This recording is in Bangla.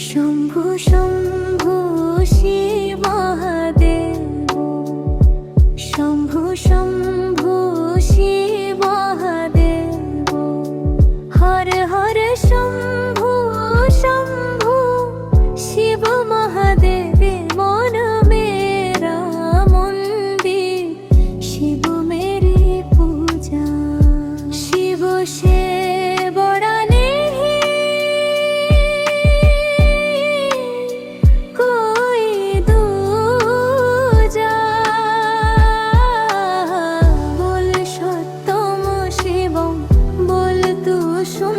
শম্ভু শম্ভু শিব মহাদেব, শম্ভু শম্ভু শিব মহাদেব, হর হর শম্ভু শম্ভু শিব মহাদেব। মন মেরা মন্দির, শিব মেরি পূজা। শিব সে বড়া নেহি কোই দূজা, বল সত্যম শিবম, বল তু শুন